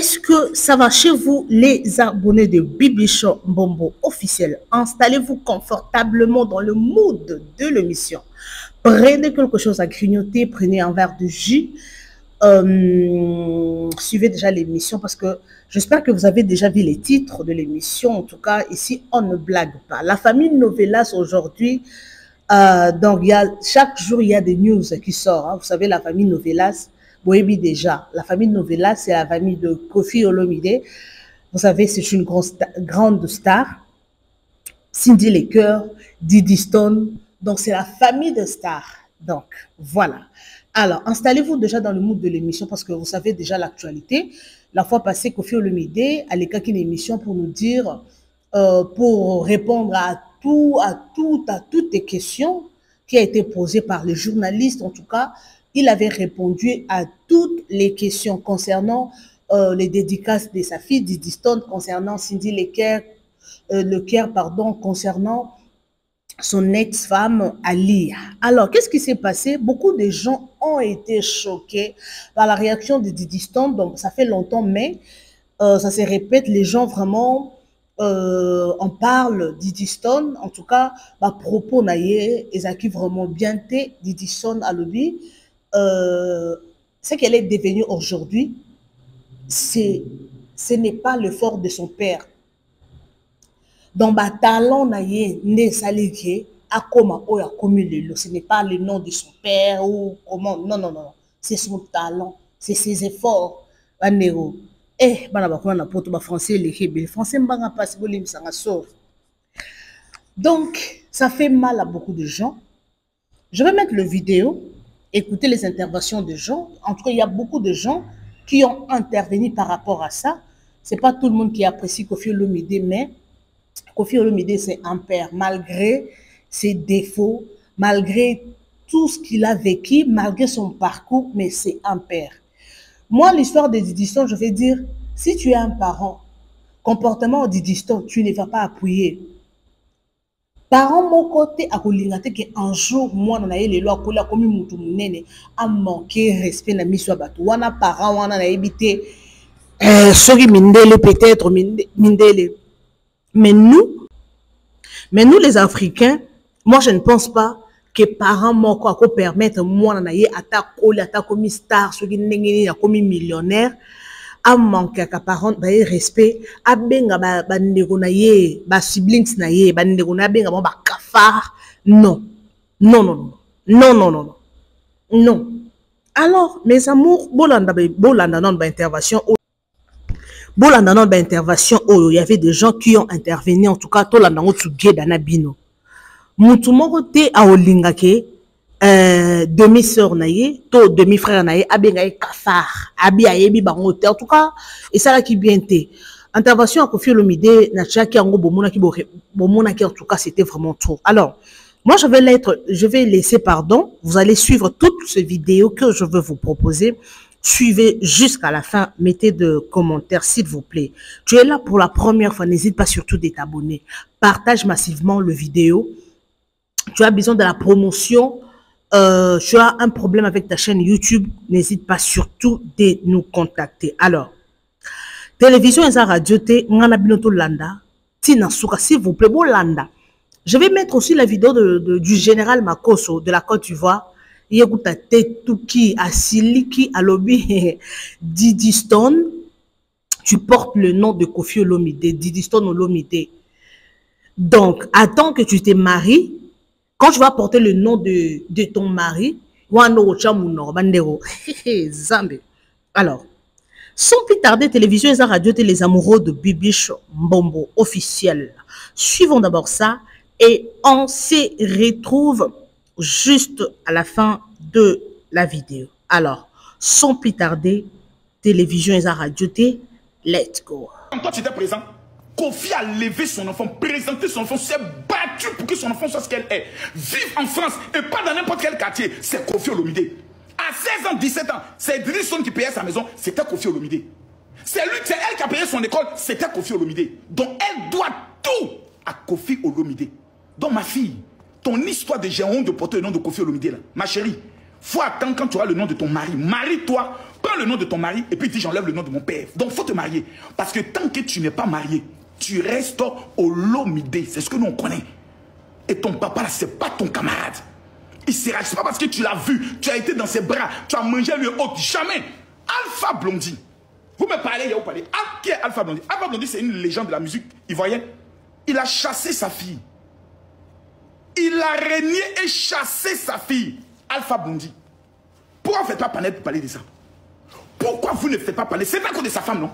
Est-ce que ça va chez vous, les abonnés de Bibi Show Mbombo officiel? Installez-vous confortablement dans le mood de l'émission. Prenez quelque chose à grignoter, prenez un verre de jus. Suivez déjà l'émission parce que j'espère que vous avez déjà vu les titres de l'émission. En tout cas, ici, on ne blague pas. La famille Novelas aujourd'hui, donc chaque jour, il y a des news qui sortent. Hein. Vous savez, la famille Novelas, oui, déjà, la famille Novelas, c'est la famille de Koffi Olomide. Vous savez, c'est une grande star. Cindy Lecoeur, Didi Stone. Donc, c'est la famille de stars. Donc, voilà. Alors, installez-vous déjà dans le mood de l'émission parce que vous savez déjà l'actualité. La fois passée, Koffi Olomide a l'écart une émission pour nous dire, pour répondre à toutes les questions qui a été posées par les journalistes. En tout cas, il avait répondu à toutes les questions concernant les dédicaces de sa fille Didi Stone, concernant Cindy Lecoeur, concernant son ex-femme Alia. Alors, qu'est-ce qui s'est passé? Beaucoup de gens ont été choqués par la réaction de Didi Stone. Donc, ça fait longtemps, mais ça se répète. Les gens vraiment en parlent. Didi Stone, en tout cas, à propos naïe, ils vraiment bien té Didi Stone à l'objet. Ce qu'elle est devenue aujourd'hui, ce n'est pas le fort de son père. Dans le talent, ce n'est pas le nom de son père ou comment. Non, non, non. C'est son talent, c'est ses efforts. Donc, ça fait mal à beaucoup de gens. Je vais mettre le vidéo. Écoutez les interventions de gens. En tout cas, il y a beaucoup de gens qui ont intervenu par rapport à ça. Ce n'est pas tout le monde qui apprécie Koffi Olomide, mais Koffi Olomide, c'est un père. Malgré ses défauts, malgré tout ce qu'il a vécu, malgré son parcours, mais c'est un père. Moi, l'histoire de Didi Stone, je vais dire, si tu es un parent, comportement de Didi Stone, tu ne vas pas appuyer. Parents, mon côté, à un jour, moi, on a eu les lois, comme a manqué respect na miswa bato. Wana parents, wana na évité, soki mindele peut-être, mindele. Mais nous, les Africains, moi, je ne pense pas que parents m'ont permettre moi, comme star, soki n'engeni, comme millionnaire, à manquer à parents respect à benga ba ndeko na ye ba siblings na ye ba ndeko na benga ba kafar non non non non non non non. Alors mes amours bolanda non ba intervention il y avait des gens qui ont intervenu en tout cas to landa ngotu geda na bino mutu moko te a olingake demi-sœur naïe, to demi-frère naïe, abenga kafar, abi ayebi bango te. En tout cas, et ça là qui bien té. Intervention à Koffi Olomide, natia ki ango bomona ki en tout cas c'était vraiment trop. Alors, moi je vais laisser pardon. Vous allez suivre toutes ces vidéos que je veux vous proposer. Suivez jusqu'à la fin, mettez de commentaires s'il vous plaît. Tu es là pour la première fois, n'hésite pas surtout de t'abonner. Partage massivement le vidéo. Tu as besoin de la promotion. Tu as un problème avec ta chaîne YouTube, n'hésite pas surtout de nous contacter. Alors, télévision et radio, landa, s'il vous plaît, landa. Je vais mettre aussi la vidéo du général Makosso de la Côte d'Ivoire. Yekuta Tetouki, Asiliki, Alobi, Didi Stone. Tu portes le nom de Koffi Olomide, Didi Stone Olomide. Donc, attends que tu te maries. Quand tu vas porter le nom de ton mari, alors, sans plus tarder, télévision et radio, les amoureux de Bibi Show Mbombo officiel. Suivons d'abord ça et on se retrouve juste à la fin de la vidéo. Alors, sans plus tarder, télévision et radio, let's go. Toi, tu étais présent. Koffi a levé son enfant, présenté son enfant, s'est battu pour que son enfant soit ce qu'elle est. Vive en France et pas dans n'importe quel quartier. C'est Koffi Olomide. À 16 ans, 17 ans, c'est Didi Stone qui payait sa maison, c'était Koffi Olomide. C'est elle qui a payé son école, c'était Koffi Olomide. Donc elle doit tout à Koffi Olomide. Donc ma fille, ton histoire de géant de porter le nom de Koffi Olomide là, ma chérie, faut attendre quand tu auras le nom de ton mari. Marie-toi Prends le nom de ton mari et puis dis j'enlève le nom de mon père. Donc il faut te marier. Parce que tant que tu n'es pas marié, tu restes au Lomidé. C'est ce que nous on connaît. Et ton papa là, c'est pas ton camarade. Il sera, c'est pas parce que tu l'as vu, tu as été dans ses bras, tu as mangé lui haute. Jamais. Alpha Blondy. Vous me parlez, il y a où parler. Ah, qui est Alpha Blondy? Alpha Blondy, c'est une légende de la musique ivoirienne. Il a chassé sa fille. Il a régné et chassé sa fille. Alpha Blondy. Pourquoi vous ne faites pas parler de ça? Pourquoi vous ne faites pas parler? C'est à cause de sa femme, non?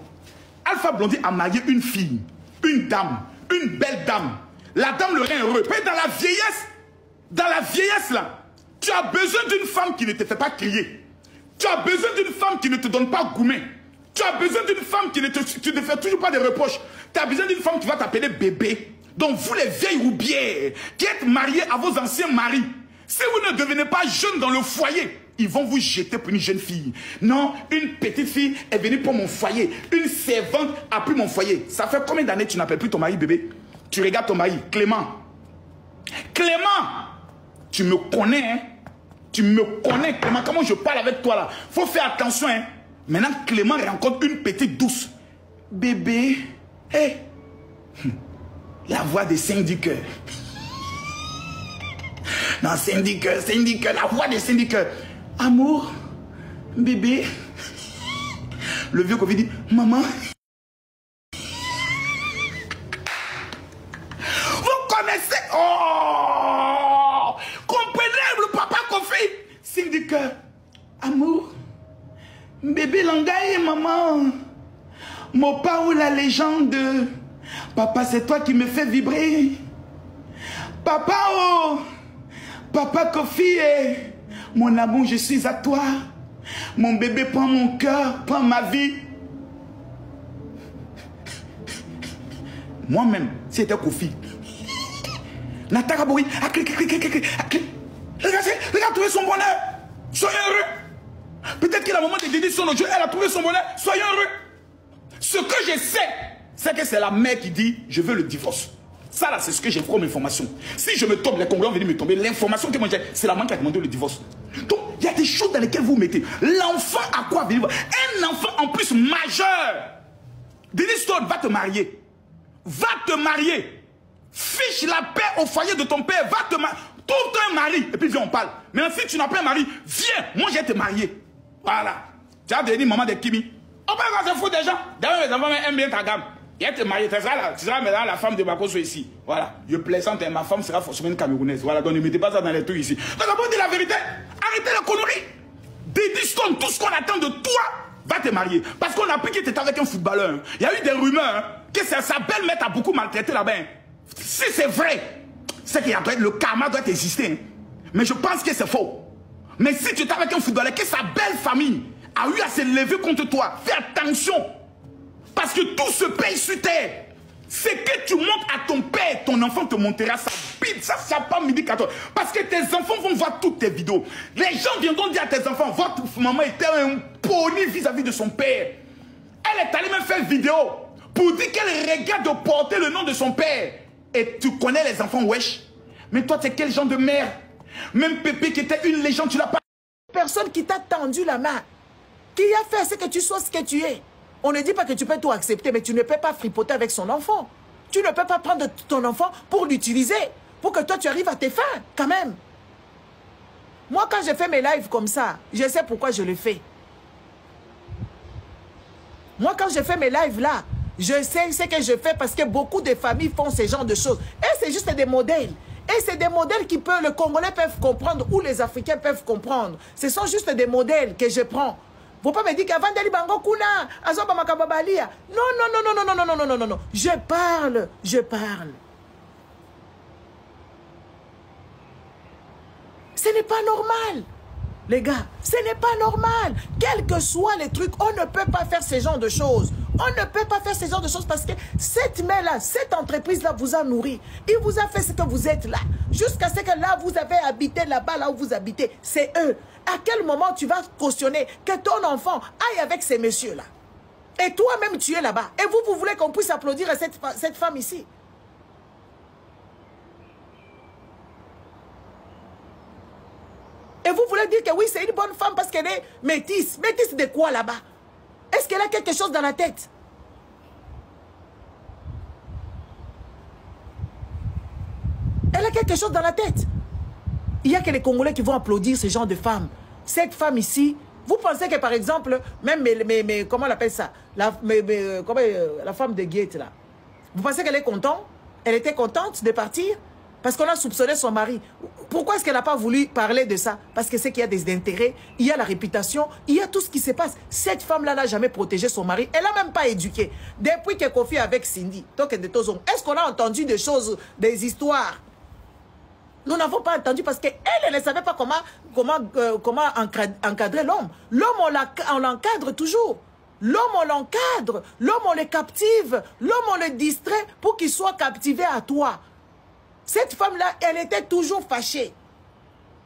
Alpha Blondy a marié une fille, une dame, une belle dame. La dame le rend heureux. Mais dans la vieillesse là, tu as besoin d'une femme qui ne te fait pas crier. Tu as besoin d'une femme qui ne te donne pas gourmet. Tu as besoin d'une femme qui ne te fait toujours pas de reproches. Tu as besoin d'une femme qui va t'appeler bébé. Donc vous les vieilles roubières qui êtes mariés à vos anciens maris, si vous ne devenez pas jeune dans le foyer, ils vont vous jeter pour une jeune fille. Non, une petite fille est venue pour mon foyer. Une servante a pris mon foyer. Ça fait combien d'années que tu n'appelles plus ton mari bébé? Tu regardes ton mari, Clément. Clément, tu me connais, hein? Tu me connais, Clément. Comment je parle avec toi là? Faut faire attention, hein? Maintenant, Clément rencontre une petite douce. Bébé, hé, la voix de Syndicat. Non, Syndicat, la voix de Syndicat. Amour, bébé. Le vieux Covid dit, maman. Vous connaissez, oh, comprenez le papa Kofi. Syndicat, amour, bébé Langaye, maman. Mon père ou la légende. Papa, c'est toi qui me fais vibrer. Papa, oh, papa Kofi, mon amour, je suis à toi. Mon bébé, prends mon cœur, prends ma vie. Moi-même, c'était Kofi. Nataka Bouri, regarde trouver son bonheur. Soyez heureux. Peut-être que la maman de Dédé son jeu, elle a trouvé son bonheur. Soyez heureux. Ce que je sais, c'est que c'est la mère qui dit je veux le divorce. Ça là, c'est ce que j'ai comme information. Si je me tombe, les Congolais vont venir me tomber. L'information que moi j'ai, c'est la maman qui a demandé le divorce. Donc, il y a des choses dans lesquelles vous mettez. L'enfant a quoi venir? Un enfant en plus majeur. Denis Stone va te marier. Va te marier. Fiche la paix au foyer de ton père. Va te marier. Trouve-toi un mari. Et puis viens, on parle. Maintenant, si tu n'as pas un mari, viens. Moi, je vais te marier. Voilà. Tu as devenu maman de Kimi. On peut pas se foutre des gens. D'ailleurs, les enfants aiment bien ta gamme. Il va te marier. Tu seras maintenant la femme de Bakoso ici. Voilà. Je plaisante. Ma femme sera forcément une Camerounaise. Voilà. Donc ne mettez pas ça dans les trucs ici. Donc, on peut dire la vérité. Arrêtez la connerie. Dédie Stone, tout ce qu'on attend de toi, va te marier. Parce qu'on a appris que tu étais avec un footballeur. Il y a eu des rumeurs que sa belle-mère t'a beaucoup maltraité là-bas. Si c'est vrai, c'est qu'il y a le karma doit exister. Mais je pense que c'est faux. Mais si tu étais avec un footballeur, que sa belle famille a eu à se lever contre toi, fais attention. Parce que tout se paye sur terre. C'est que tu montres à ton père, ton enfant te montrera sa bite. Ça, c'est pas midi 14. Parce que tes enfants vont voir toutes tes vidéos. Les gens viendront dire à tes enfants, votre maman était un pony vis-à-vis de son père. Elle est allée même faire vidéo pour dire qu'elle regarde de porter le nom de son père. Et tu connais les enfants, wesh. Mais toi, t'es quel genre de mère? Même Pépé qui était une légende, tu l'as pas. Personne qui t'a tendu la main, qui a fait ce que tu sois ce que tu es. On ne dit pas que tu peux tout accepter, mais tu ne peux pas fripoter avec son enfant. Tu ne peux pas prendre ton enfant pour l'utiliser, pour que toi tu arrives à tes fins, quand même. Moi, quand je fais mes lives comme ça, je sais pourquoi je le fais. Moi, quand je fais mes lives là, je sais ce que je fais parce que beaucoup de familles font ce genre de choses. Et c'est juste des modèles. Et c'est des modèles qui peuvent, les Congolais peuvent comprendre ou les Africains peuvent comprendre. Ce sont juste des modèles que je prends. Vous pouvez pas me dire qu'avant d'aller bango kuna, azoba makababalia. Non, non, non, non, non, non, non, non, non, non, non. Je parle, je parle. Ce n'est pas normal. Les gars, ce n'est pas normal. Quels que soient les trucs, on ne peut pas faire ce genre de choses. On ne peut pas faire ce genre de choses parce que cette mère-là, cette entreprise-là vous a nourri. Il vous a fait ce que vous êtes là. Jusqu'à ce que là, vous avez habité là-bas, là où vous habitez. C'est eux. À quel moment tu vas cautionner que ton enfant aille avec ces messieurs-là? Et toi-même, tu es là-bas. Et vous voulez qu'on puisse applaudir à cette femme ici? Et vous voulez dire dire que oui, c'est une bonne femme parce qu'elle est métisse. Métisse de quoi là-bas? Est-ce qu'elle a quelque chose dans la tête? Elle a quelque chose dans la tête. Il y a que les Congolais qui vont applaudir ce genre de femme. Cette femme ici, vous pensez que par exemple, même comment on appelle ça? La femme de Guette là. Vous pensez qu'elle est contente? Elle était contente de partir? Parce qu'on a soupçonné son mari. Pourquoi est-ce qu'elle n'a pas voulu parler de ça? Parce que c'est qu'il y a des intérêts, il y a la réputation, il y a tout ce qui se passe. Cette femme-là n'a jamais protégé son mari. Elle n'a même pas éduqué. Depuis que Kofi avec Cindy, est-ce qu'on a entendu des choses, des histoires? Nous n'avons pas entendu parce qu'elle ne savait pas comment encadrer l'homme. L'homme, on l'encadre toujours. L'homme, on l'encadre. L'homme, on le captive. L'homme, on le distrait pour qu'il soit captivé à toi. Cette femme-là, elle était toujours fâchée.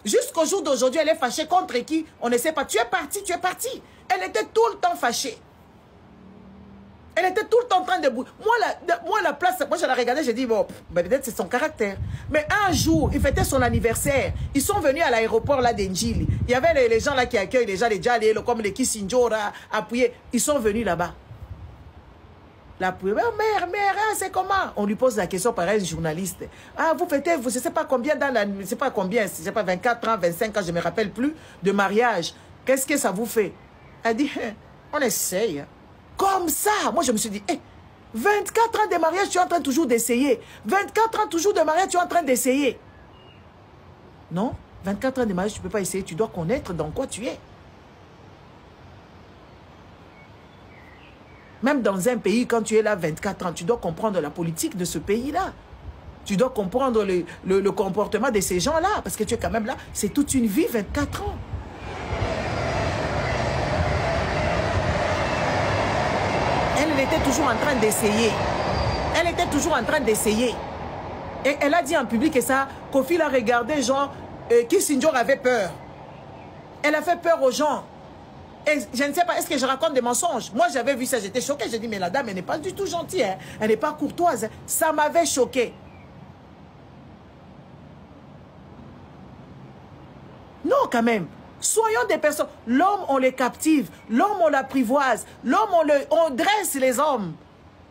Jusqu'au jour d'aujourd'hui, elle est fâchée contre qui? On ne sait pas. Tu es parti, tu es parti. Elle était tout le temps fâchée. Elle était tout le temps en train de bouger. Moi, la place, moi, je la regardais, j'ai dit, bon, peut-être c'est son caractère. Mais un jour, il fêtait son anniversaire. Ils sont venus à l'aéroport là d'Enjili. Il y avait les gens là qui accueillent les gens, les Djali, comme les Kissinjora, appuyés. Ils sont venus là-bas. La première mère, c'est comment? On lui pose la question par un journaliste. Ah, vous fêtez, je ne sais pas combien dans la, je sais pas combien, je sais pas 24 ans, 25 ans, je ne me rappelle plus, de mariage. Qu'est-ce que ça vous fait? Elle dit, on essaye. Comme ça, moi je me suis dit, 24 ans de mariage, tu es en train toujours d'essayer. 24 ans toujours de mariage, tu es en train d'essayer. Non, 24 ans de mariage, tu ne peux pas essayer, tu dois connaître dans quoi tu es. Même dans un pays, quand tu es là 24 ans, tu dois comprendre la politique de ce pays-là. Tu dois comprendre le comportement de ces gens-là, parce que tu es quand même là, c'est toute une vie, 24 ans. Elle était toujours en train d'essayer. Elle était toujours en train d'essayer. Et elle a dit en public que ça, Kofi l'a regardé, genre, Kissinger avait peur. Elle a fait peur aux gens. Et je ne sais pas, est-ce que je raconte des mensonges? Moi, j'avais vu ça, j'étais choquée. J'ai dit, mais la dame, elle n'est pas du tout gentille. Hein. Elle n'est pas courtoise. Ça m'avait choquée. Non, quand même. Soyons des personnes. L'homme, on les captive. L'homme, on l'apprivoise. L'homme, on dresse les hommes.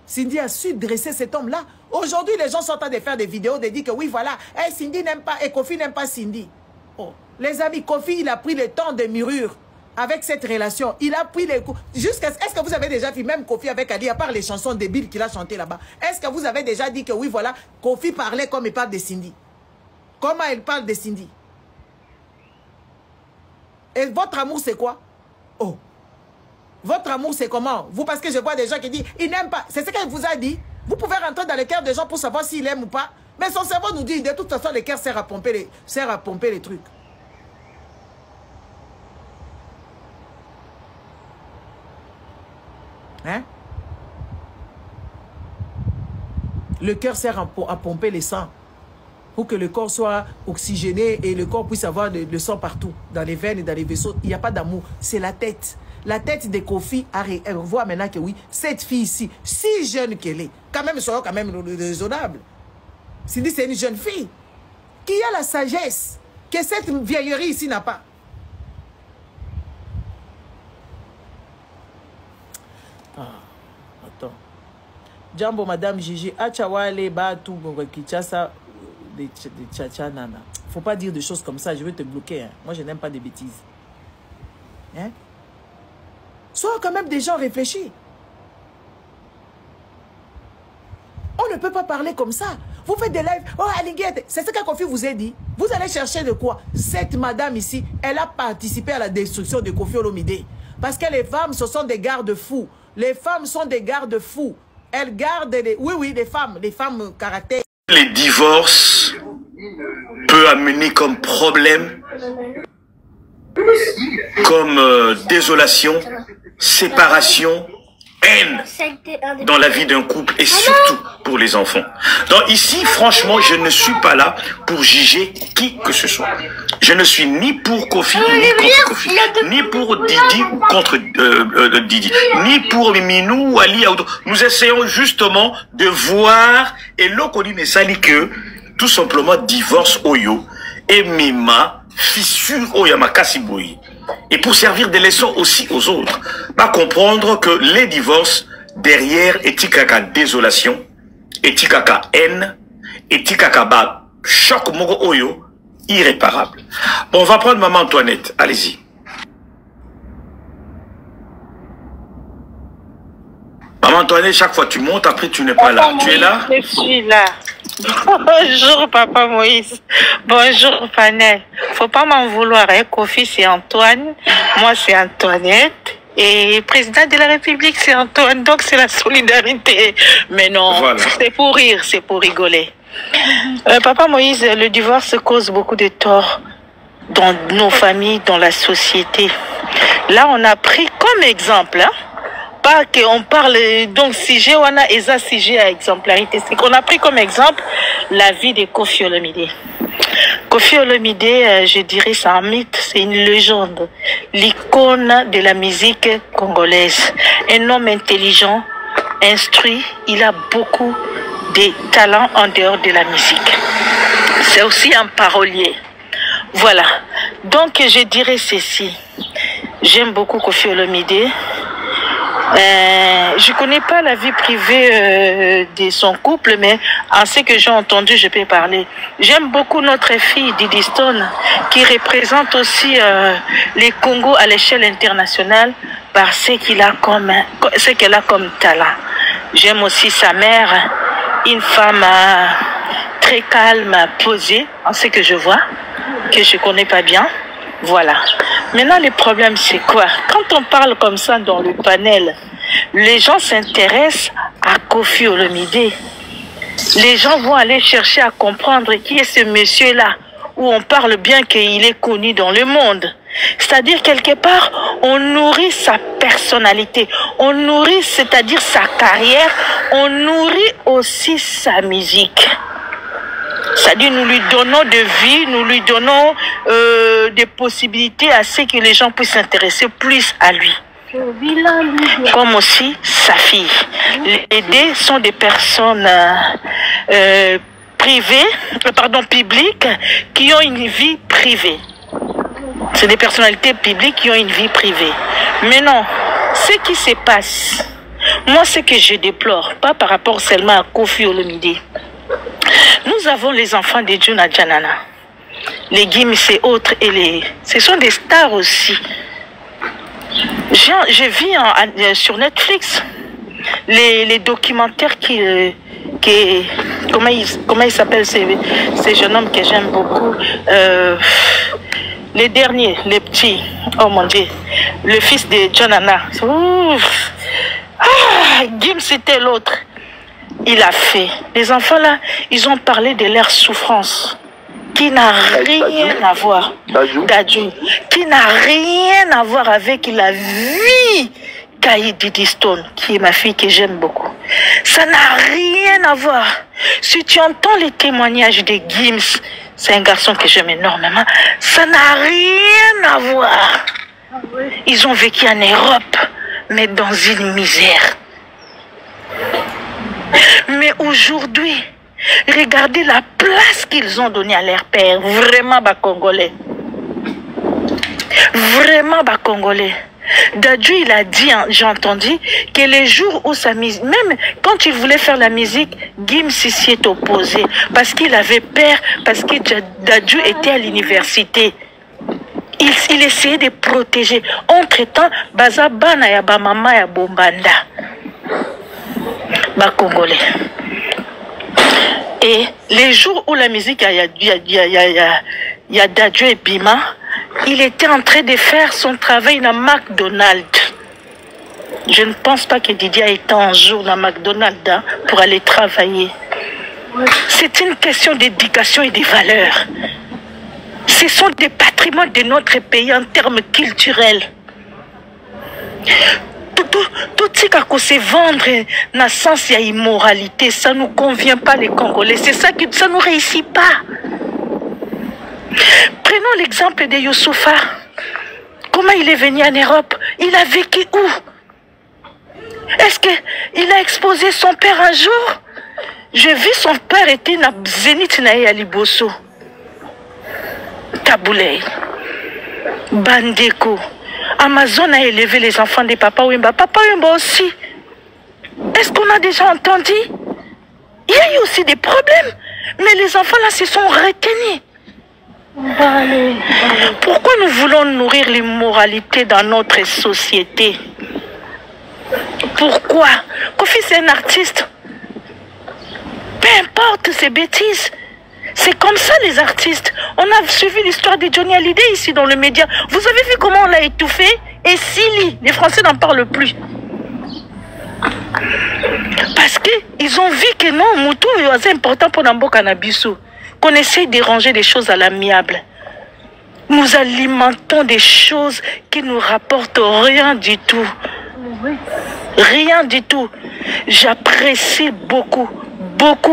Cindy a su dresser cet homme-là. Aujourd'hui, les gens sont en train de faire des vidéos, de dire que oui, voilà, Cindy n'aime pas, et Kofi n'aime pas Cindy. Oh, les amis, Kofi, il a pris le temps de mûrir avec cette relation. Il a pris les coups. Est-ce que vous avez déjà vu, même Kofi avec Ali, à part les chansons débiles qu'il a chantées là-bas, est-ce que vous avez déjà dit que oui, voilà, Kofi parlait comme il parle de Cindy? Comment il parle de Cindy? Et votre amour, c'est quoi? Oh. Votre amour, c'est comment? Vous, parce que je vois des gens qui disent, il n'aime pas. C'est ce qu'elle vous a dit. Vous pouvez rentrer dans le cœur des gens pour savoir s'il aime ou pas. Mais son cerveau nous dit, de toute façon, le cœur sert à pomper les trucs. Hein? Le cœur sert à pomper le sang. Pour que le corps soit oxygéné et le corps puisse avoir le sang partout, dans les veines et dans les vaisseaux. Il n'y a pas d'amour, c'est la tête. La tête de Kofi, elle voit maintenant que oui, cette fille ici, si jeune qu'elle est, quand même, soyons quand même raisonnable. Cindy, c'est une jeune fille qui a la sagesse que cette vieillerie ici n'a pas. Ah, attends. Jambo, Madame Gigi, Achawale, Batu, Kichasa. Des tchatchanana. Faut pas dire des choses comme ça, je vais te bloquer. Hein. Moi, je n'aime pas des bêtises. Hein? Sois quand même des gens réfléchis. On ne peut pas parler comme ça. Vous faites des lives. Oh, Aliguette, c'est ce que Kofi vous a dit. Vous allez chercher de quoi? Cette madame ici, elle a participé à la destruction de Kofi Olomide. Parce que les femmes, ce sont des garde-fous. Les femmes sont des garde-fous. Elles gardent les... Oui, les femmes caractère. Les divorces peuvent amener comme problème, comme désolation, séparation, haine dans la vie d'un couple et surtout pour les enfants. Donc ici, franchement, je ne suis pas là pour juger qui que ce soit. Je ne suis ni pour Kofi, ni contre Kofi, ni pour Didi ou contre Didi, ni pour Minou ou Ali. Nous essayons justement de voir, et l'Okoni me sali que tout simplement divorce Oyo et Mima fissure au Yamakasi Boyi. Et pour servir des leçons aussi aux autres, va comprendre que les divorces, derrière, etikaka désolation, etikaka haine, etikaka ba choc mogo oyo, irréparable. Bon, on va prendre Maman Antoinette, allez-y. Maman Antoinette, chaque fois tu montes, après tu n'es pas là. Tu es là? Je suis là. Bonjour Papa Moïse. Bonjour Panel. Faut pas m'en vouloir, hein. Kofi c'est Antoine, moi c'est Antoinette. Et président de la République c'est Antoine, donc c'est la solidarité. Mais non, voilà. C'est pour rire, c'est pour rigoler. Papa Moïse, le divorce cause beaucoup de torts dans nos familles, dans la société. Là on a pris comme exemple, hein, pas qu'on parle, donc sujet on a eza sujet à exemplarité, c'est qu'on a pris comme exemple la vie de Kofi Olomide. Kofi Olomide, je dirais c'est un mythe, c'est une légende, l'icône de la musique congolaise, un homme intelligent, instruit, il a beaucoup de talents en dehors de la musique. C'est aussi un parolier. Voilà, donc je dirais ceci, j'aime beaucoup Kofi Olomide. Je connais pas la vie privée de son couple, mais en ce que j'ai entendu, je peux parler. J'aime beaucoup notre fille Didi Stone, qui représente aussi les Congo à l'échelle internationale par ce qu'elle a comme talent. J'aime aussi sa mère, une femme très calme, posée, en ce que je vois, que je connais pas bien. Voilà. Maintenant, le problème, c'est quoi? Quand on parle comme ça dans le panel, les gens s'intéressent à Kofi Olomide. Les gens vont aller chercher à comprendre qui est ce monsieur-là, où on parle bien qu'il est connu dans le monde. C'est-à-dire, quelque part, on nourrit sa personnalité, on nourrit, c'est-à-dire sa carrière, on nourrit aussi sa musique. C'est-à-dire, nous lui donnons de vie, nous lui donnons des possibilités à ce que les gens puissent s'intéresser plus à lui. Comme aussi sa fille. Les deux sont des personnes publiques qui ont une vie privée. C'est des personnalités publiques qui ont une vie privée. Mais non, ce qui se passe, moi ce que je déplore, pas par rapport seulement à Kofi Olomide. Nous avons les enfants de Djuna Djanana, les Gims et autres, ce sont des stars aussi. Je vis sur Netflix les documentaires comment il s'appelle ces jeunes hommes que j'aime beaucoup, les derniers, les petits, oh mon Dieu, le fils de Djanana. Gims c'était l'autre. Il a fait. Les enfants là, ils ont parlé de leur souffrance qui n'a rien à voir. Dadju. Qui n'a rien à voir avec la vie Kaï Didi Stone, qui est ma fille que j'aime beaucoup. Ça n'a rien à voir. Si tu entends les témoignages de Gims, c'est un garçon que j'aime énormément, ça n'a rien à voir. Ils ont vécu en Europe, mais dans une misère. Mais aujourd'hui, regardez la place qu'ils ont donnée à leur père. Vraiment, bas Congolais. Vraiment, bas Congolais. Dadju, il a dit, hein, j'ai entendu, que les jours où sa musique, même quand il voulait faire la musique, Gims s'y est opposé. Parce qu'il avait peur, parce que Dadju était à l'université. Il essayait de protéger. Entre-temps, Bazabana ya Bamama ya Bombanda. Bas Congolais. Et les jours où la musique, il y a Dadju et Bima, il était en train de faire son travail dans McDonald's. Je ne pense pas que Didier a été un jour dans McDonald's hein, pour aller travailler. C'est une question d'éducation et de valeurs. Ce sont des patrimoines de notre pays en termes culturels. Tout ce qu'on se vendre dans le sens de l'immoralité, ça ne nous convient pas les Congolais. C'est ça que ça ne nous réussit pas. Prenons l'exemple de Youssoufa. Comment il est venu en Europe? Il a vécu où? Est-ce qu'il a exposé son père un jour? J'ai vu son père était dans Zénith à Liboso. Chaboulay, Bandeko. Amazon a élevé les enfants de Papa Wemba. Papa Wemba aussi. Est-ce qu'on a déjà entendu? Il y a eu aussi des problèmes. Mais les enfants là se sont retenus. Pourquoi nous voulons nourrir l'immoralité dans notre société? Pourquoi? Kofi c'est un artiste. Peu importe ces bêtises. C'est comme ça les artistes. On a suivi l'histoire de Johnny Hallyday ici dans le média. Vous avez vu comment on l'a étouffé? Et Silly, les Français n'en parlent plus. Parce qu'ils ont vu que non, Moutou est important pour Nambo Cannabisou. Qu'on essaie de ranger des choses à l'amiable. Nous alimentons des choses qui nous rapportent rien du tout. Rien du tout. J'apprécie beaucoup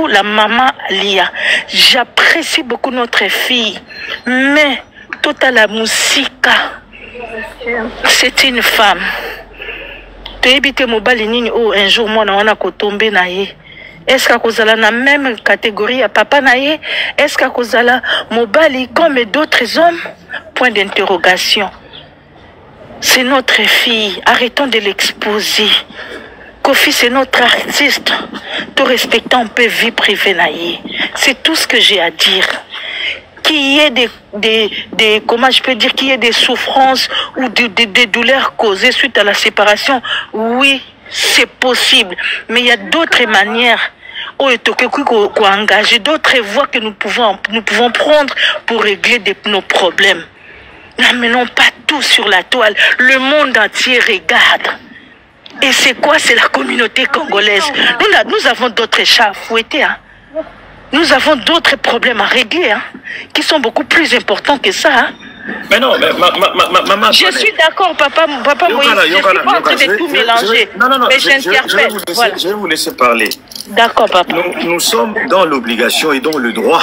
la maman Lia. J'apprécie beaucoup notre fille. Mais toute la musique, c'est une femme. Tu évites mobile un jour moi on a tombé naïe. Est-ce que vous allez dans la même catégorie à papa naïe? Est-ce que vous allez mobile comme d'autres hommes? Point d'interrogation. C'est notre fille. Arrêtons de l'exposer. Kofi, c'est notre artiste. Tout respectant un peu vie privée naïe. C'est tout ce que j'ai à dire. Qu'il y ait des comment je peux dire, qu'il y ait des souffrances ou des douleurs causées suite à la séparation, oui, c'est possible. Mais il y a d'autres manières, engager d'autres voies que nous pouvons prendre pour régler nos problèmes. N'amenons pas tout sur la toile. Le monde entier regarde. Et c'est quoi? C'est la communauté congolaise. Nous avons d'autres chats à fouetter. Hein. Nous avons d'autres problèmes à régler, hein, qui sont beaucoup plus importants que ça. Hein. Mais non, mais maman... Je suis d'accord, papa Moïse. Je ne suis pas en train de tout mélanger. Mais j'interpelle. Je vais vous laisser parler. D'accord, papa. Nous sommes dans l'obligation et dans le droit,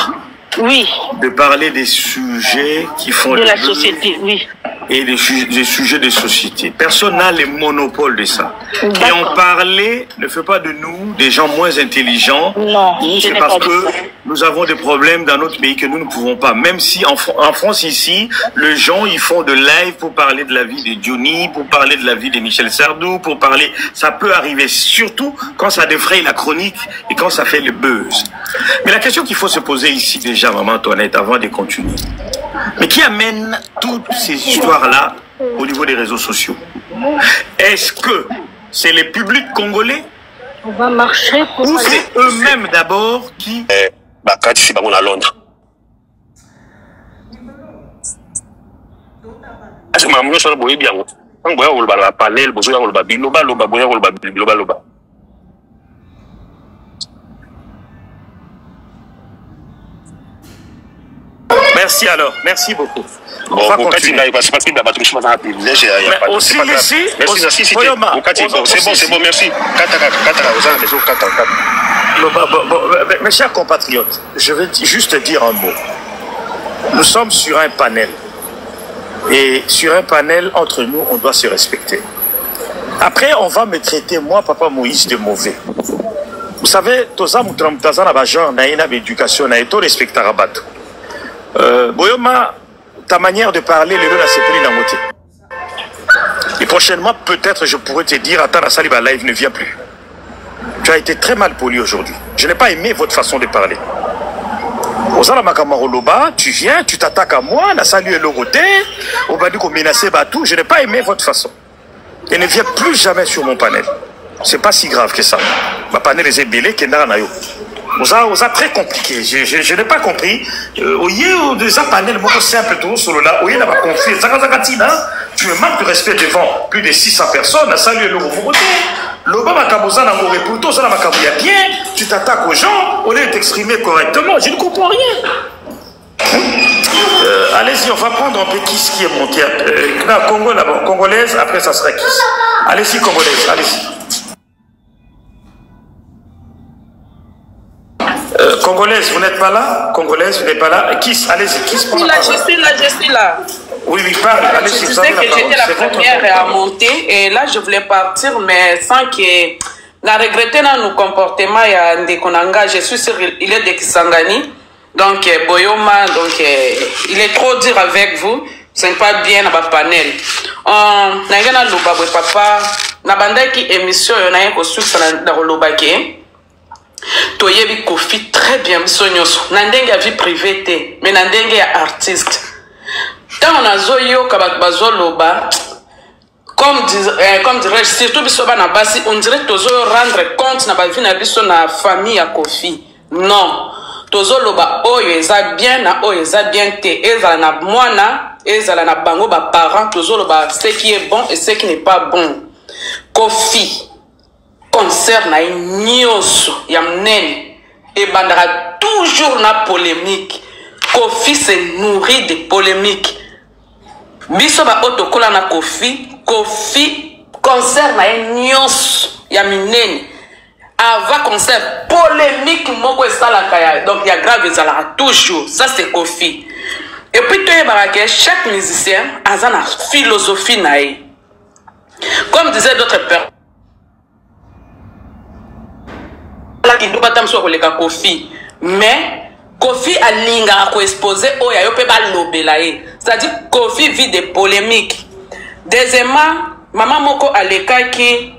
oui, de parler des sujets qui font de la société, oui. Et des sujets de société. Personne n'a les monopoles de ça. Et en parler ne fait pas de nous des gens moins intelligents. Non, c'est parce que nous avons des problèmes dans notre pays que nous ne pouvons pas. Même si en France ici, les gens ils font de live pour parler de la vie de Johnny, pour parler de la vie de Michel Sardou, pour parler... Ça peut arriver, surtout quand ça défraye la chronique et quand ça fait le buzz. Mais la question qu'il faut se poser ici déjà, maman Antoinette, avant de continuer. Mais qui amène toutes ces histoires-là au niveau des réseaux sociaux? Est-ce que c'est les publics congolais? On va marcher pour... Ou c'est eux-mêmes d'abord qui... ici, on à Londres. Merci alors, merci beaucoup. Bon, mais aussi ici, c'est bon, merci. Mes chers compatriotes, je vais juste dire un mot. Nous sommes sur un panel. Et sur un panel, entre nous, on doit se respecter. Après, on va me traiter, moi, Papa Moïse, de mauvais. Vous savez, Toza Moutramtaza na bajan na ina éducation na eto respecta rabato. Boyoma, ta manière de parler, le la sepeli na moté. Et prochainement, peut-être, je pourrais te dire, attends, la saliba live ne vient plus. Tu as été très mal poli aujourd'hui. Je n'ai pas aimé votre façon de parler. Ozala Makamaroloba, tu viens, tu t'attaques à moi, la salut est l'oroté, on va dire qu'on menace Batou. Je n'ai pas aimé votre façon. Et ne viens plus jamais sur mon panel. C'est pas si grave que ça. Ma panel est ébélé, Kendara Nayo. Oza très compliqué. Je n'ai pas compris. Oye, des panels beaucoup simple tout sur là. Oye, n'a pas compris. Tu me manques de respect devant plus de 600 personnes. Salut l'oroté. Loba Makaboza n'a pas répondu. Ça n'a pas bien. Tu t'attaques aux gens. On est exprimé correctement. Je ne comprends rien. Allez-y, on va prendre un peu Kiss qui est monté. Congo d'abord, congolaise, après ça sera Kiss. Allez-y, congolaise, allez-y. Congolaise, vous n'êtes pas là? Congolaise, vous n'êtes pas là? Kiss, allez-y, Kiss pour la parole. Je suis là. Oui, parle, allez-y. Je disais que j'étais la première à monter et là je voulais partir, mais sans que... Na regretté dans nos comportements, il y a des Konanga, je suis sûr il est de Kisangani. Donc, Boyoma, donc, il est trop dur avec vous. Ce n'est pas bien dans votre panel. Nangana Luba, papa, Nabanda qui émission, on a un costume dans le Lobake. Toyebi Kofi très bien, Sonyos. Nandenge a vie privée, mais Nandenge est artiste. Quand on a Zoyo, Kabakbazo Loba, comme dirais-je, surtout Bisoba Nabasi, on dirait que Tozo rendre compte na ba vie na biso na famille à Kofi. Non. Tozo Loba, oyo eza bien, na oyo eza bien te. Eza na mwana, eza na bango ba parents, Tozo Loba, ce qui est bon et ce qui n'est pas bon. Kofi. Concerne na nyonso ya mnene et bandara toujours na polémique. Kofi se nourrit de polémiques. Biso ba otokola na Kofi concerne na nyonso ya minene. Avant concert polémique moko esalaka ya donc ya grave ezalaka toujours. Ça c'est Kofi. Et puis tu que chaque musicien a une philosophie naïe. Comme disaient d'autres personnes. Qui doit pas sur le Kofi, mais Kofi a linga à exposer au ya yope ba lobelaye. C'est-à-dire Kofi vit des polémiques. Deuxièmement, maman moko aleka qui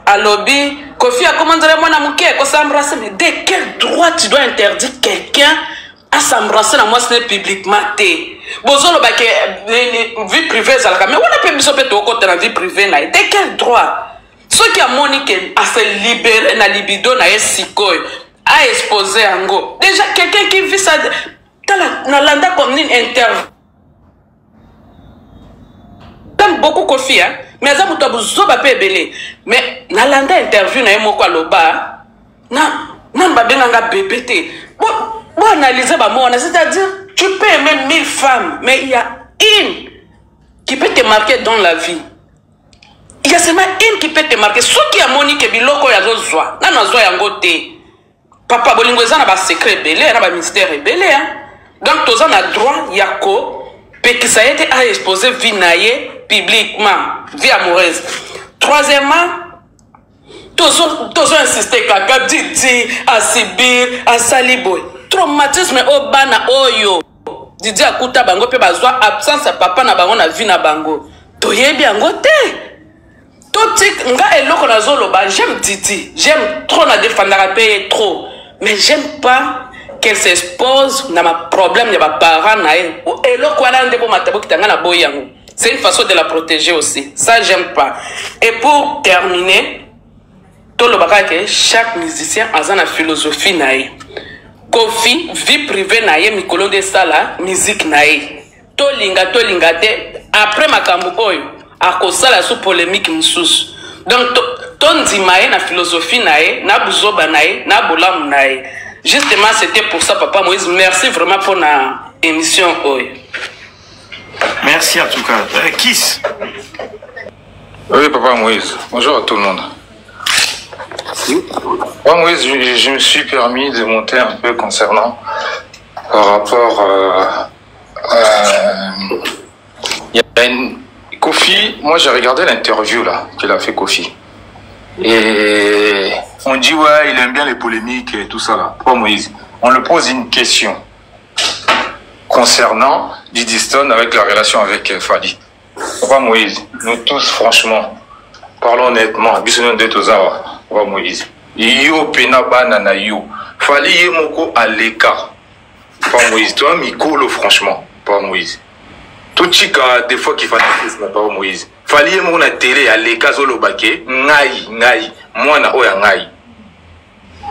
a lobby Kofi a commandé moi na muke ko s'embrasser, mais de quel droit tu dois interdire quelqu'un à s'embrasser dans moi ce n'est publiquement té. Bozolo ba que vie privée zalaka, mais on a pas besoin de côté dans vie privée na. De quel droit? Ceux qui ont moniqué à se libérer na libido na esikoy a exposé ango. Déjà quelqu'un qui vit ça dans landa comme une interview. Tant beaucoup Kofi hein, mais ça muto buzo ba pe belé. Mais na landa interview na yemoko aloba na ba benanga bébé. Bon analyser ba mona, c'est-à-dire tu peux aimer 1000 femmes mais il y a une qui peut te marquer dans la vie. Il y a seulement une qui peut te marquer. Ceux qui a monique biloko ya zozwa. Na nazwa yango te. Papa bolingo eza na ba secret belé, na ba mystère belé hein. Donc toza na droit yako pekisa été à exposer vie naie publiquement, vie amoureuse. Troisièmement, tozo insister kaka Didi à Sibir, à Saliboy. Traumatisme au bana oyo. Didi akuta bango pe bazwa absence ya papa na bango na vie na bango. Toyebi yango te. J'aime Didi, j'aime trop la défendre payer trop, mais j'aime pas qu'elle s'expose dans ma problème de ma parents. C'est une façon de la protéger aussi. Ça j'aime pas. Et pour terminer, tout le bagage que chaque musicien a une philosophie naïe. Kofi vie privée naïe, Mikolo de Sala musique naïe. Tolinga te après ma kambukoyo. À cause de la sous polémique moussous. Donc, ton dimaye na philosophie nae, na buzoba nae, na bolam nae. Justement, c'était pour ça, Papa Moïse. Merci vraiment pour la émission. Merci en tout cas. Kiss. Oui, Papa Moïse. Bonjour à tout le monde. Papa Moïse, je me suis permis de monter un peu concernant par rapport il y a une Kofi, moi j'ai regardé l'interview là qu'il a fait Kofi. Et on dit ouais, il aime bien les polémiques et tout ça là. Pas Moïse. On lui pose une question concernant Didi Stone avec la relation avec Fally. Pas Moïse. Nous tous franchement, parlons honnêtement. Bisounon de Tozawa. Pas Moïse. Yo penabana na yo. Fally yemoko aleka. Pas Moïse. Toi Mikolo franchement. Pas Moïse. Tout chika des fois qui fanatisme pas Moïse. Fally mon na télé à l'écazolo baké ngai moi na oya ngai.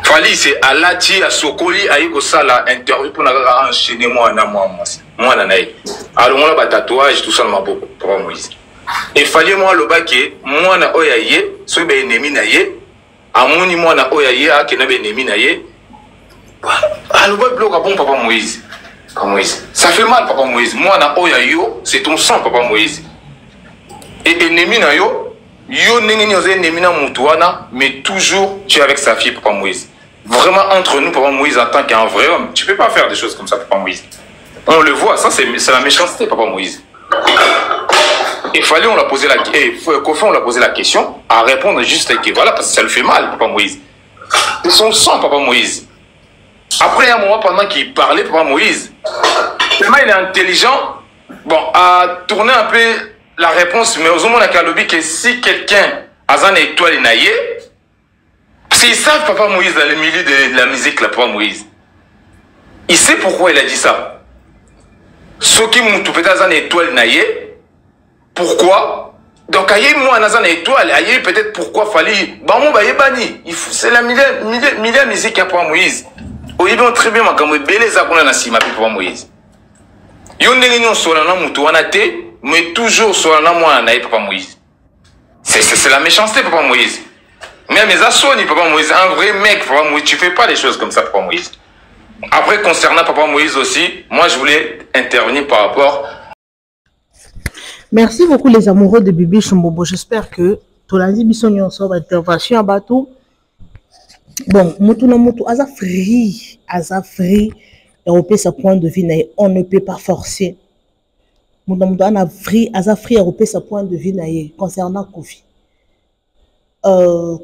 Fally c'est alati à sokoli aiko sala interview pour na enchaîner moi na nai. Alors on a ba tatouage tout ça na maboko pas Moïse. Et Fally moi le baké moi na oya ye so be ennemi na ye amoni moi na oya ye a ke na be ennemi na ye. Alors ba bloc bon Papa Moïse. Papa Moïse. Ça fait mal, Papa Moïse. Moi, na oya yo, c'est ton sang, Papa Moïse. Et ennemi na yo, yo n'engeni oze ennemi na mutuana, mais toujours tu es avec sa fille, Papa Moïse. Vraiment, entre nous, Papa Moïse, en tant qu'un vrai homme, tu peux pas faire des choses comme ça, Papa Moïse. On le voit, ça c'est la méchanceté, Papa Moïse. Et Fally, on l'a posé la Kofi, on l'a posé la question, à répondre juste que voilà, parce que ça le fait mal, Papa Moïse. C'est son sang, Papa Moïse. Après, il y a un moment pendant qu'il parlait, Papa Moïse, tellement il est intelligent, bon, à tourner un peu la réponse, mais aux hommes, on a qu'à que si quelqu'un a une étoile naïe, parce qu'ils savent, Papa Moïse, dans le milieu de la musique, là, Papa Moïse, il sait pourquoi il a dit ça. Ceux qui m'ont tout fait dans une étoile naïe, pourquoi? Donc, aïe, moi, dans une étoile, aïe, peut-être pourquoi fallait, bah, moi, bah, bani. C'est la milieu musique, hein, Papa Moïse. Oui, bien, très bien, ma gamme, belé, ça, qu'on a na sima, Papa Moïse. Yon n'enginon solana moutou, on a té, mais toujours solana moi, naïe, Papa Moïse. C'est la méchanceté, Papa Moïse. Mais mes assoni, Papa Moïse, un vrai mec, Papa Moïse, tu fais pas des choses comme ça, Papa Moïse. Après, concernant Papa Moïse aussi, moi, je voulais intervenir par rapport. Merci beaucoup les amoureux de Bibi Chumbobo. J'espère que tu l'as dit, Bissonnion sort intervention à bateau. Bon, Moutou na Moutou, Azafri, Européen, sa point de vue, on ne peut pas forcer. Moutou na Moutou, Azafri, Européen, sa point de vue, concernant Kofi.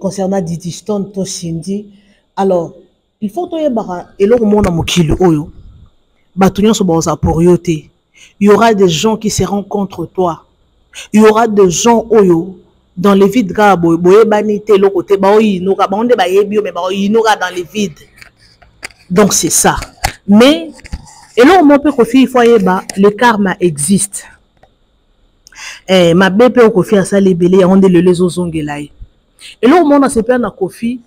Concernant Didi Stone, to Cindy. Alors, il faut que tu aies le monde à Mokilo Oyo. Batunion se basa pour yote. Il y aura des gens qui seront contre toi. Il y aura des gens Oyo dans les vides gabo boye banité le côté baoyi noura bande baye bio mais baoyi noura dans les vides. Donc c'est ça. Mais et là on peut Kofi il faut yeba le karma existe. Ma bébé au Kofi a ça les belé on de les ozongelaï. Et là on a se perd na Kofi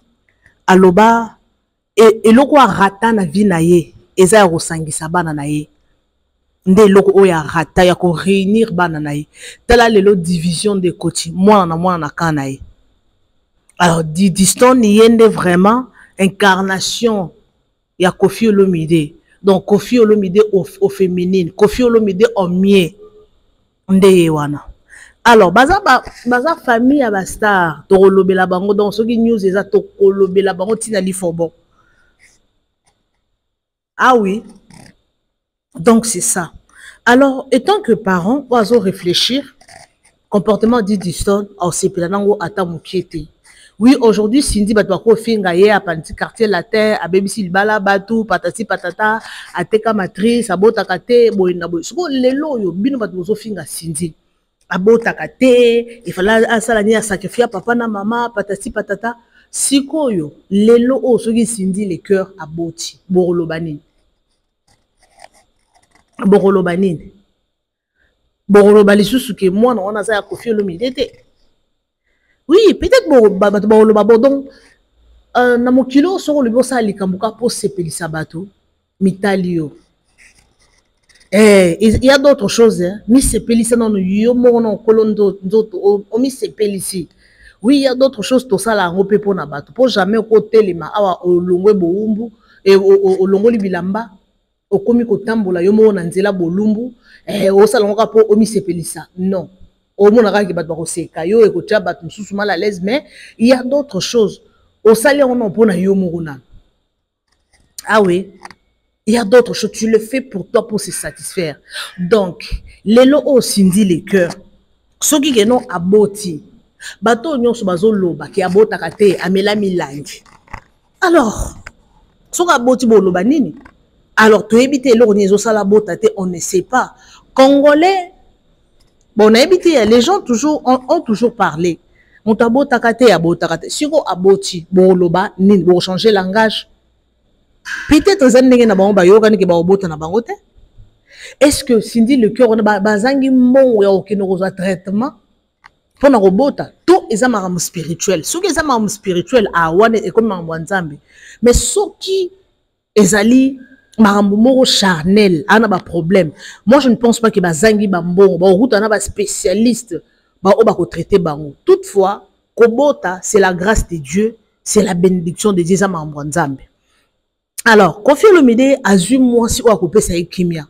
aloba et loko a rata na vie na ye eza rosangisa bana na ye. Nde loko oya rata ya ko réunir bana na ye. Tela lelo division de koti moi na kana ye. Alors Didi Stone yende vraiment incarnation ya Kofi Olomide. Donc Kofi Olomide au féminine, Kofi Olomide au mie. Nde yewana. Alors baza famille ya ba star to lobela bango donc soki news eza to lobela bango tina li fobo. Ah oui. Donc c'est ça. Alors, étant que parents, on va réfléchir, comportement Didi Stone, oui, aujourd'hui, Cindy Batouako Fingaye, à Panti quartier la terre, à Baby Bala Batou, Patati Patata, à Teka Matrice, à Botakate, Boinaboy. Ce qu'on les loyo, Bino Batouzo Finga Cindy. À Botakate, il fallait à Salani à sacrifier papa na maman, Patati Patata. Sikoyo, les lo, ceux qui Cindy les cœurs à Boti, Borolobani. Borolobanine. Borolobali sous que moi on a ça à Kofi Olomide. Oui, peut-être Borolobabo donc na mokilo sur le bossa likambuka pour sepelisa bateau mitalio. Il y a d'autres choses hein. Mi sepelisa non yo mono kolondo nzoto o mi sepelisi. Oui, il y a d'autres choses tout ça la ngopé pour na bateau. Pour jamais côté lima awa olongwe boumbu et olongoli bilamba. Okomi kotambola yo mo na nzela bolumbu o salonga po omi sepelisa non o mona ka ki bat ba ko seka yo e ko tia bat mususu mal à l'aise mais il y a d'autres choses au salaire on en pona yo moruna. Ah oui, il y a d'autres choses, tu le fais pour toi pour se satisfaire. Donc les lo o sindi les cœurs soki ke non aboti bato nyonso bazo loba ki abota kate amela milangi. Alors soka aboti bo loba nini. Alors, tu habites on ne sait pas. Congolais, bon, on a habité, les gens ont toujours parlé. On t'a beau takate, à beau takate. Si on a boti, bon, loba, ni, bon, changer langage. Peut-être, est-ce que Cindy, le cœur, on a bazangi mon ou aucun autre traitement? Pour nos robots, tout est un spirituel. Ce qui est un spirituel, à one et comme un wanzambi. Mais ce qui est ali, marambo charnel, a un problème. Moi, je ne pense pas que bazangi bambon, route a un spécialiste, traiter bango. Toutefois, Kobota, c'est la grâce de Dieu, c'est la bénédiction de Dieu, alors, Kofi Olomide a eu moi si on a coupé sa kimia.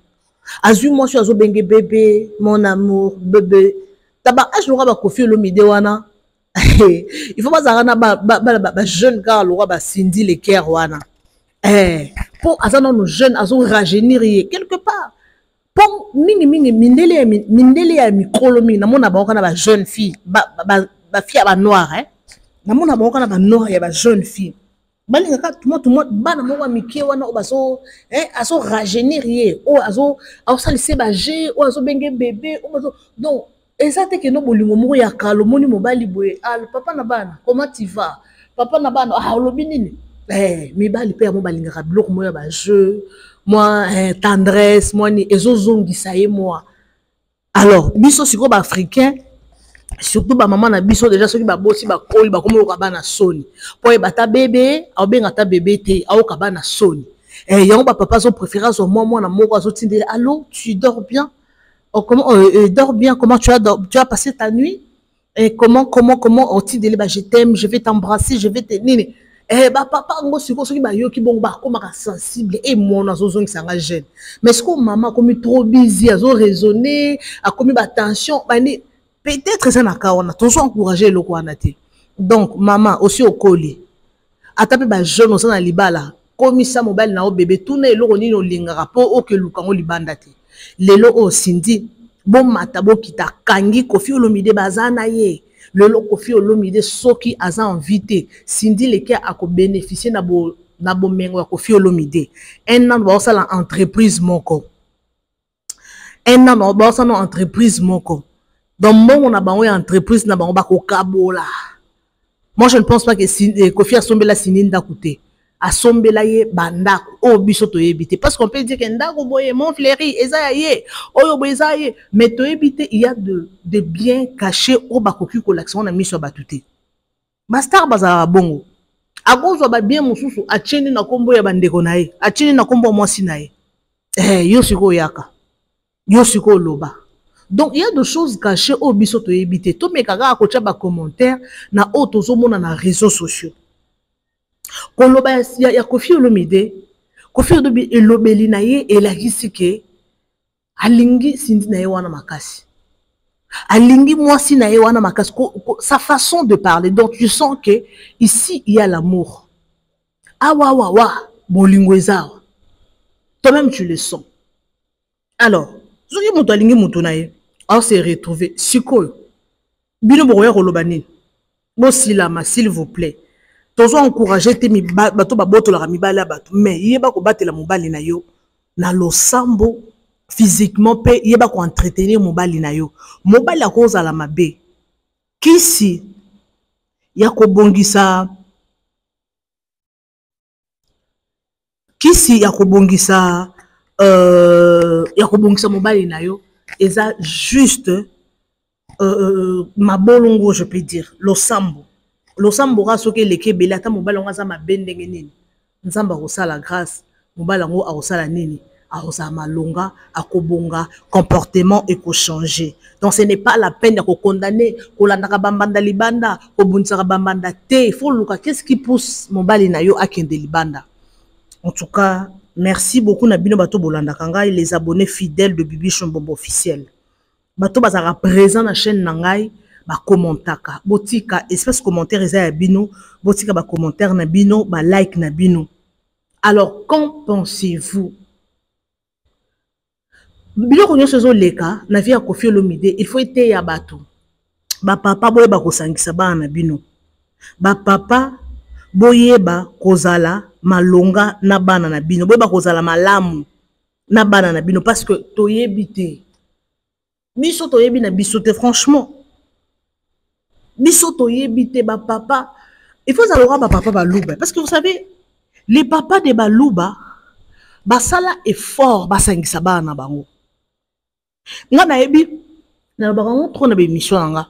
A eu moi si on a bengue bébé, mon amour, bébé. D'abord, je n'aurai pas Kofi Olomide wana. Il faut pas s'arrêter ba jeune gars, l'aura ba Cindy les cœurs wana. Pour azana nos jeunes, azo rajeunir quelque part. Pour mindele ya microlomi, na mona ba kana ba jeune fille, ba fille ba noire hein. Na mona ba kana ba noire ya ba jeune fille. balingaka tout le monde bana moko mike wana o baso aso rajeunir ye o aso salise ba je o aso benge bébé o baso donc eza te ke no bolingo moko ya kalo moni mobali boye al papa na bana comment tu vas papa na bana olobi nini mibali pe ya mo balingaka biloko mo ya ba jeu moi tendresse moi ni ezozongisa ye moi. Alors biso siko ba africain surtout ba maman na biso déjà soki ba bosi ba koli ba komo ka bana soni po e bata bébé au benga ta bébé te au ka bana soni yango ba papa so préférence au moi na moko azo tindela allô tu dors bien comment dors bien comment tu as passé ta nuit et comment on tindela ba je t'aime je vais t'embrasser je vais te nini ba papa ngo siko soki ba yoki bongo ba komaka sensible et mon azozongi sanga jeune mais ce que maman comme trop busy azo raisonner a commis ba tension ba ni peut-être ça n'a qu'à on a toujours encouragé le quoi naté donc maman aussi au colis a tapé ba jeune au na libala comme ça mobile na o bébé tout na eloko ni no linga rapport o ke lukango libanda te lelo o sindi bon matabo kita kangi Koffi Olomide bazana ye lelo Koffi Olomide soki aza invité sindi leke a ko bénéficier na bo mengo ya Koffi Olomide un an ba osala entreprise moko un an ba osala entreprise moko. Donc, moi, on a une entreprise, on a un kabola. Moi, je ne pense pas que Koffi a sombé la sinine d'un côté. A sombé la ye bandak, oh, bisoto ebité. Parce qu'on peut dire que ndako boye, mon fléri, ezaye, oh, ezaye. Mais to ebité, il y a de biens cachés au bakoku collection, on a mis sur batouté. Bastar baza bongo. A cause de bien moussousou, a tcheni na kombo ya bandeko na ye, a tcheni na kombo mwasi na ye. Yosiko yaka. Yosiko loba. Donc, il y a des choses cachées au bisoto ebité. Tout me kaga akocha ba commentaire na otozo mona na réseaux sociaux. Koloba ya Koffi Olomide, Koffi Olomide na ye elakisi ke alingi sindi na ye wana makasi. Alingi mwasi na ye wana makasi. Sa façon de parler. Donc, tu sens que ici il y a l'amour. Ah wa wa wa, bolingo ezawa. Toi-même tu le sens. Alors, soki moto alingi moto na ye on s'est retrouvé sikoyo bino boya kolobani bo silama s'il vous plaît tozo encourager te mi bato ba botola mibala bato mais yeba ko batela mobali na yo na losambo physiquement pe yeba ko entretenir mobali na yo mobali akoza la mabe kisi ya ko bongisa mobali na yo eza juste mabolongo je peux dire losambo rasoke leke bela ta mobali ngo za mabende nini nzamba kosala grâce mobali ngo akosala nini akosala malonga akobonga comportement et ko changer donc ce n'est pas la peine de condamner kolandaka bambanda libanda kobuntsaka bambanda te il faut luka qu'est-ce qui pousse mobali na yo akende libanda. En tout cas, merci beaucoup Nabino Bato Bolanda Kangai, les abonnés fidèles de Bibi Shombombo officiel. Bato Bazara présent na chaîne Nangai, ba commentaka, botika espèce commentaire eza ya bino, botika ba commentaire na bino, ba like na bino. Alors, qu'en pensez-vous? Bilo konyo sezo leka na via Koffi Olomide, il faut être ya bato. Ba papa boye ba kosangisa ba na bino. Ba papa boyeba kozala malonga na bana na bino boyeba kozala malamu na bana na bino parce que toyebi te biso toyebi na biso te franchement biso toyebi te ba papa il faut savoir ba papa baluba parce que vous savez les papas de baluba basala effort basangisa bana bango nga na yebi na bango trop na be mission nga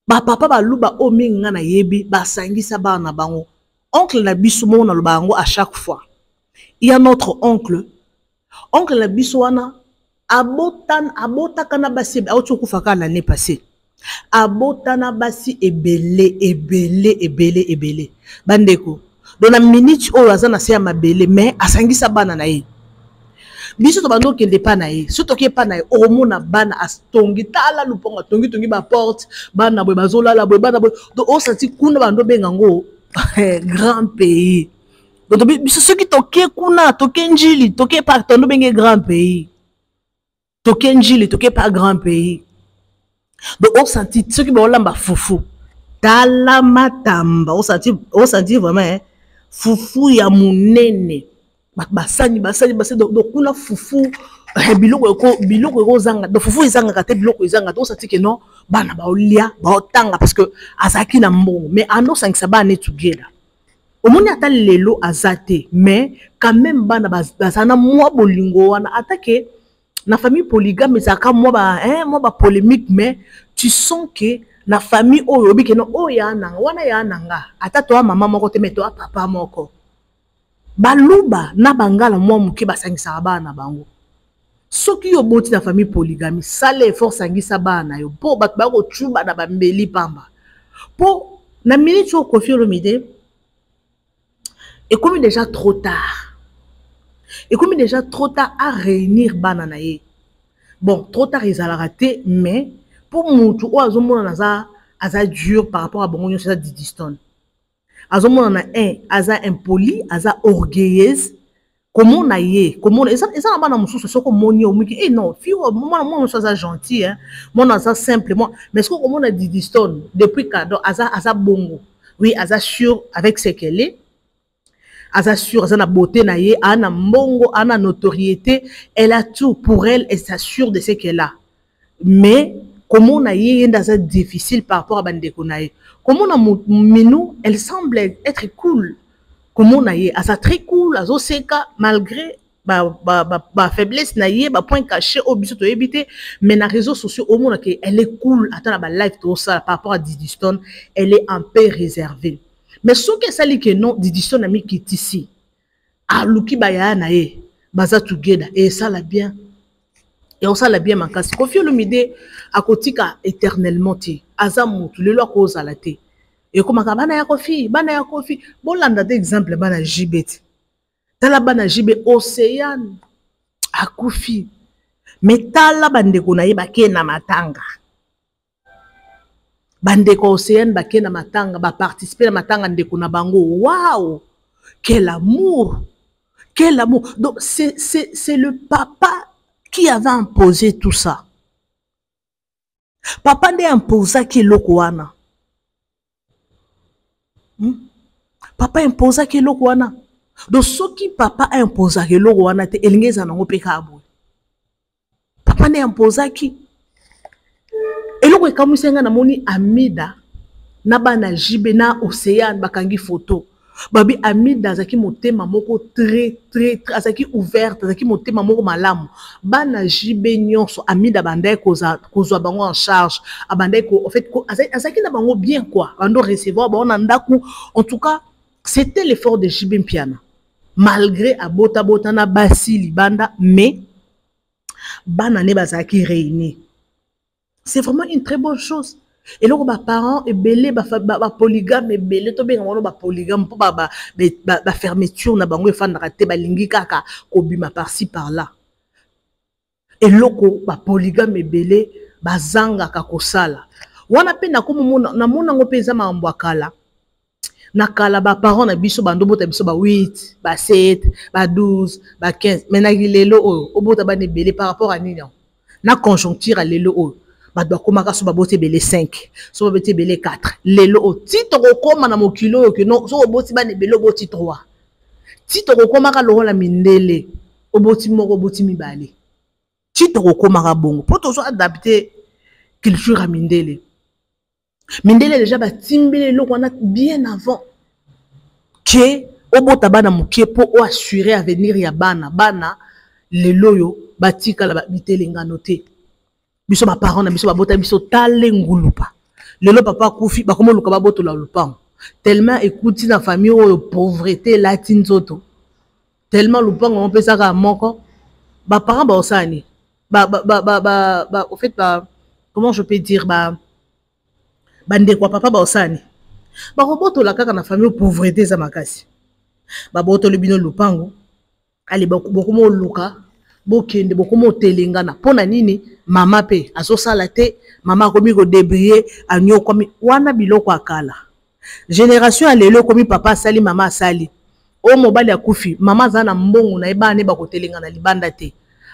ba papa baluba o minga na yebi basangisa bana bango oncle na biso mo na lubango à chaque fois il y a notre oncle na biso wana abotaka na basi auto kufaka l'année passée abotana basi ebele bandeko dans la minute o azana se mabele mais asangisa bana na ye biso to bando kende pa na ye surtout ke pa na ye omona bana astongi tala luponga tongi ba porte bana boy bazolala boy bana boy do o senti kuna bando bengango grand pays donc biso soki toke kuna toke njili toke pa tondo benge grand pays toke njili toke pa grand pays donc o senti soki ba olamba fufu tala matamba o senti vraiment fufu ya munene basani donc kuna fufu biloko eko zanga donc fufu ezanga kate biloko ezanga to sati que non bana ba olia ba otanga parce que azaki na mbongo mais ando sangisa bana together omoni ata lelo azate mais quand même bana bazana mwa bolingo wana atake na famille polygame ezaka mwa ba polémique mais tu sens que na famille oyo bike no oya nanga wana ya nanga ata to mama moko te mais to papa moko baluba na bangala mwa muke basangisa bana bango soki yo boti na famille polygame sale effort sangisa bana yo po bat ba ko chuba na bambeli pamba po na minute au Koffi Olomide et comme déjà trop tard à réunir bana na ye bon trop tard ils allaient rater mais pour mutu o azomona naza aza dur par rapport à bongo ça Diddy Stone azomona na aza impoli aza orgueilleuse comment na ye comment ça na bana mususu soko moni o miki non fio moi ça gentil hein moi ça simplement mais ce que comment na Diddy Stone depuis quand aza bongo oui aza sûr avec ce qu'elle est aza sûr aza na beauté na ye ana mbongo ana notoriété elle a tout pour elle et s'assure de ce qu'elle a mais comment na ye c'est difficile par rapport à bandeko na ye comment na minou elle semble être cool comment na ye asa très cool azo seka malgré ba faiblesse na ye ba point caché au biso to éviter mais na réseaux sociaux au monde que elle est cool attends ba live tout ça par rapport à Diddy Stone elle est un peu réservée mais ce que ça dit que non Diddy Stone a mis qui ici a luki ba ya na ye baza together et ça la bien. Et on sait bien manqué. Koffi Olomide a kotika éternellement ti. Azamu tu le leur cause à la té. Et comme bana ya Koffi, bon landa d'exemple bana Jibet. Tala bana Jibet Océane a Koffi. Mais tala bande ko na ye ba ke na matanga. Bande ko Océane ba ke na matanga ba participer na matanga ndeko na bango. Waouh! Quel amour! Quel amour! Donc c'est le papa qui avait imposé tout ça. Papa n'a imposé qui l'okwana. Papa imposa qui l'okwana. Donc ce qui papa a imposé qui l'okwana te elingeza na ngopeka abo. Papa n'a imposé qui. Et loko ekamusenga na moni Amida na bana Jibe na Océane bakangi photo. Babi Amida zaki motema moko très azaki ouverte zaki motema moko malamu bana Jibe nyonso Amida bandai kozwa bango en charge abandai ko en fait azaki na bango bien quoi bando recevoir ba on ndaku en tout cas c'était l'effort de Jibe Mpiana malgré abota na basi libanda mais bana ne bazaki réunis c'est vraiment une très bonne chose. Et là, les parents et belé polygame et belé to bien ba polygame pour ba fermeture na bango fan raté ba lingi kaka kobima par-ci par-là. Et loko ba polygame et belé ba zanga ka kosala. Wana pe na komo na mona ngo peza mambo kala. Na kala ba parents na biso bando bota biso ba 8, ba 7, ba 12, ba 15. Mais na lelo o bota ba ne belé par rapport à nini. Na conjoncture à lelo o. Badwa komaka so babote belé 5 so babote belé 4 lelo o titre koma na mokilo que non so boti ba ne belé boti 3 titre komaka lo la mindele oboti moko boti mibale titre komaka bongo pour to so adapter culture à mindele déjà ba timbele lo kona bien avant que obota bana mokie po o assurer avenir ya bana lelo yo batika la bitele ngano te. Biso ba parents na biso ba bota biso talengulupa lelo papa kufi ba komo luka ba boto la lupa tellement écoute na famille o pauvreté latine zoto tellement lupa on peut ça ka moko ba parents ba osani au fait comment je peux dire bande quoi papa ba osani ba ko boto la kaka na famille pauvreté za makasi ba boto le bino lupango ali ba komo luka bokende bokomo telengana pona nini mama pe azosala te mama komi ko débrier anyo komi wana biloko akala génération alelo komi papa sali mama sali o mobali akufi mama zana mbongo na ebane ba ko telengana libanda te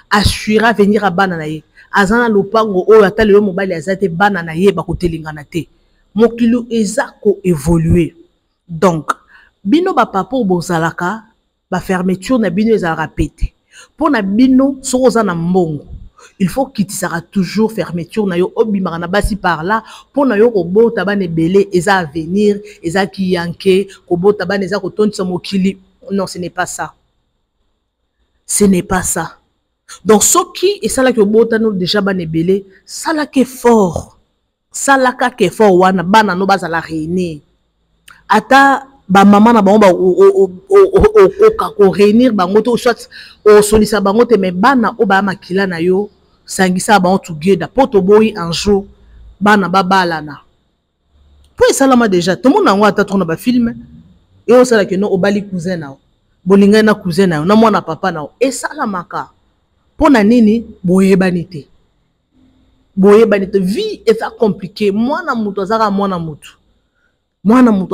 assura venir a bana na ye azana lopango o atale yo mobali azate bana na ye ba ko telengana te mokilo ezako évoluer donc bino ba papa bozalaka ba fermeture na bino ezalaka pété pour na bino soza na mbongo il faut qu'il sera toujours fermeture na yo obimaka na basi par là pour na yo kobota bana ebele eza avenir eza ki yanke kobota bana eza kotondisa mokili. Non, ce n'est pas ça. Ce n'est pas ça. Donc ce qui est ça là que bota no déjà bana ebele ça là que fort. Ça là que fort wana bana no bazala réunir. Ata ba maman na bango ba o réunir bango to soit o solisa bango te mais bana o ba makila na yo sangisa bango together poto boy un jour bana ba balana. Pour ça là déjà tout le monde nango ata tona ba film et on sala que non o bali cousin na bolinga na cousin na na mwana papa na et ça la maka pona nini boyebanité vie est compliquée mwana mutu azaka mwana mutu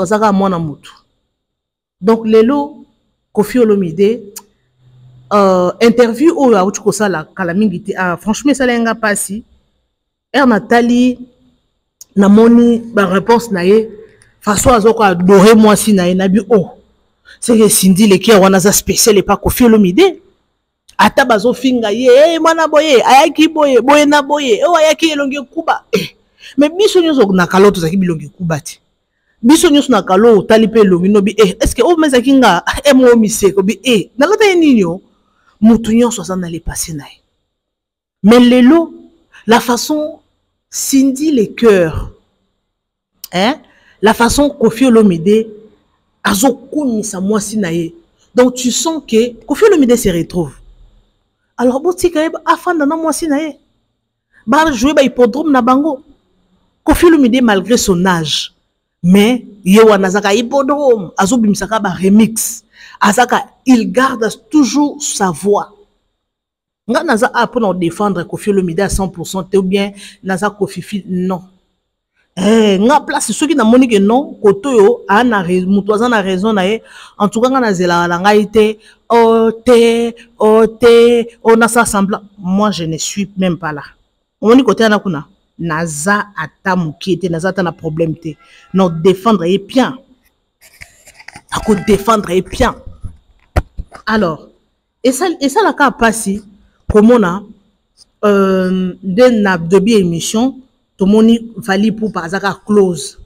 azaka mwana mutu. Donc lelo Koffi Olomide interview oyo auti ko sala kala mingi te franchement ça lenga pasi Nathalie na moni ba réponse na ye façon azoko adorer moi si na ye na bi oh c'est que Cindy le kia wana za spécial et pas Koffi Olomide ata bazo finga ye mwana boye ayaki boye na boye o ayaki elongi kuba mais biso nyozo na kaloto zaki bilongi kuba ti biso nyoso na kalo talipe longi no bi est-ce que o meza kinga mo miseko bi na lota ninyo mutu nyoso ça n'allait passer na. Mais lelo la façon Cindy les cœurs la façon Koffi Olomide azo kunisa moi si na ye donc tu sens que Koffi Olomide se retrouve alors botika afanda na moi si na ye ba jouer ba hippodrome na bango Koffi Olomide malgré son âge mais yewa nazaka hippodrome azobimisaka ba remix azaka il garde toujours sa voix nga naza pour défendre Koffi Olomide à 100% ou bien naza Koffi non nga place ceux qui na moni que non koto yo ana mutu azana raison na ye en tout cas nga nazela la nga ite on a ça semblant moi je ne suis même pas là on côté ana kuna naza ata mukete naza ata na problème te non défendre est bien à quoi défendre est bien alors et ça la cas passé comme on a de bien émission tout le monde fallait pour par hasard close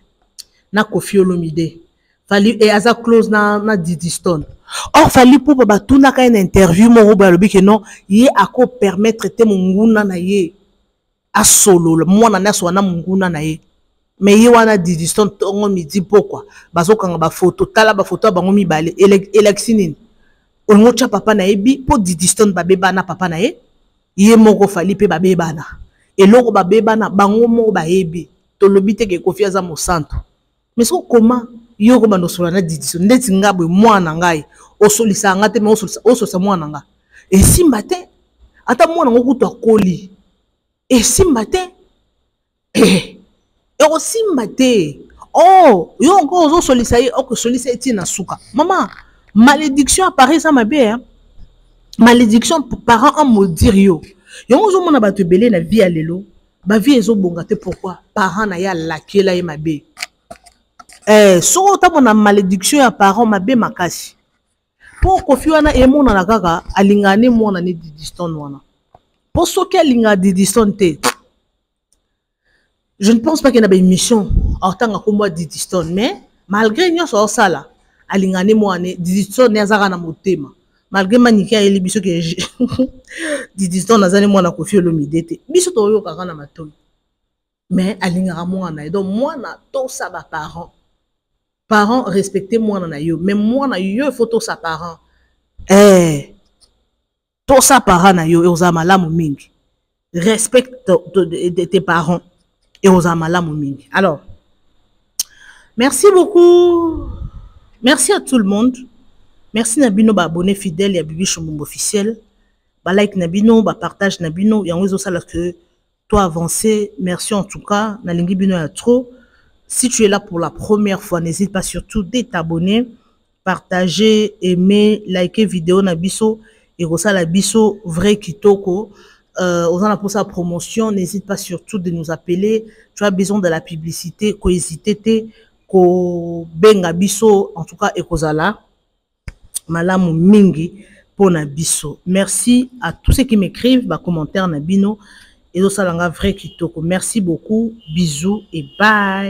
na Koffi Olomide fallait et hasard close na Didi Stone or fallait pour ba tout na une interview mo ba lobi que non yé a ko permettre te munguna na ye a solo moi na so na munguna na ye mais yé wana Didi Stone tongo mi dit pourquoi bazo kanga ba photo tala ba photo bango mi balé électionine on cha papa na yebi po Didi Stone ba beba na papa na ye yé moko fallait pe ba beba na et loko ba beba na bango mo ba yebi to lobite ke Koffi aza mo centre mais so comment yo ko bando sola na Didi Stone ndeti ngabwe mwana ngai o solisa ngate me o solisa mwana nga et si matin ata mwana ngo kuto akoli et si matin et aussi matin oh yo encore ozo solisa ye o ko solisa eti na suka maman malédiction apparaît ça ma bien malédiction parents en maudire yo yongo zo mona bato belé na vie alelo ba vie ezo bonga te pourquoi parents na ya lakela ye mabe so ta mona malédiction ya parents mabe makasi pour Koffi wana e mona na kaka alingane mona ni Didi Stone wana pour so ke alinga Didi Stone te je ne pense pas qu'il y a une émission en tant que combat Didi Stone mais malgré nous ça ça là alingane mona Didi Stone nezaka na motema malgré maniki ya eli biso ke Didi Stone nazane mwana Koffi Olomide te biso to yo kaka na matoi mais alingaka mwana donc mwana to sa ba parents respecter mwana na yo mais mwana yo photo sa parent to sa parent na yo oza malamu mingi respecte tes parents et oza malamu mingi. Alors merci beaucoup, merci à tout le monde. Merci Nabino ba abonné fidèle ya Bibi Chomumbo officiel. Ba like Nabino, ba partage Nabino, ya nwezo sala que toi avancer. Merci en tout cas, na lingi bino ya trop. Si tu es là pour la première fois, n'hésite pas surtout de t'abonner, partager, aimer, liker vidéo Nabiso et la biso vrai kitoko. Aux gens pour sa promotion, n'hésite pas surtout de nous appeler. Tu as besoin de la publicité, quoi hésiter ko benga biso en tout cas ekozala malamu mingi pona biso. Merci à tous ceux qui m'écrivent ba commentaires na bino et ça langa vrai kitoko. Merci beaucoup, bisous et bye.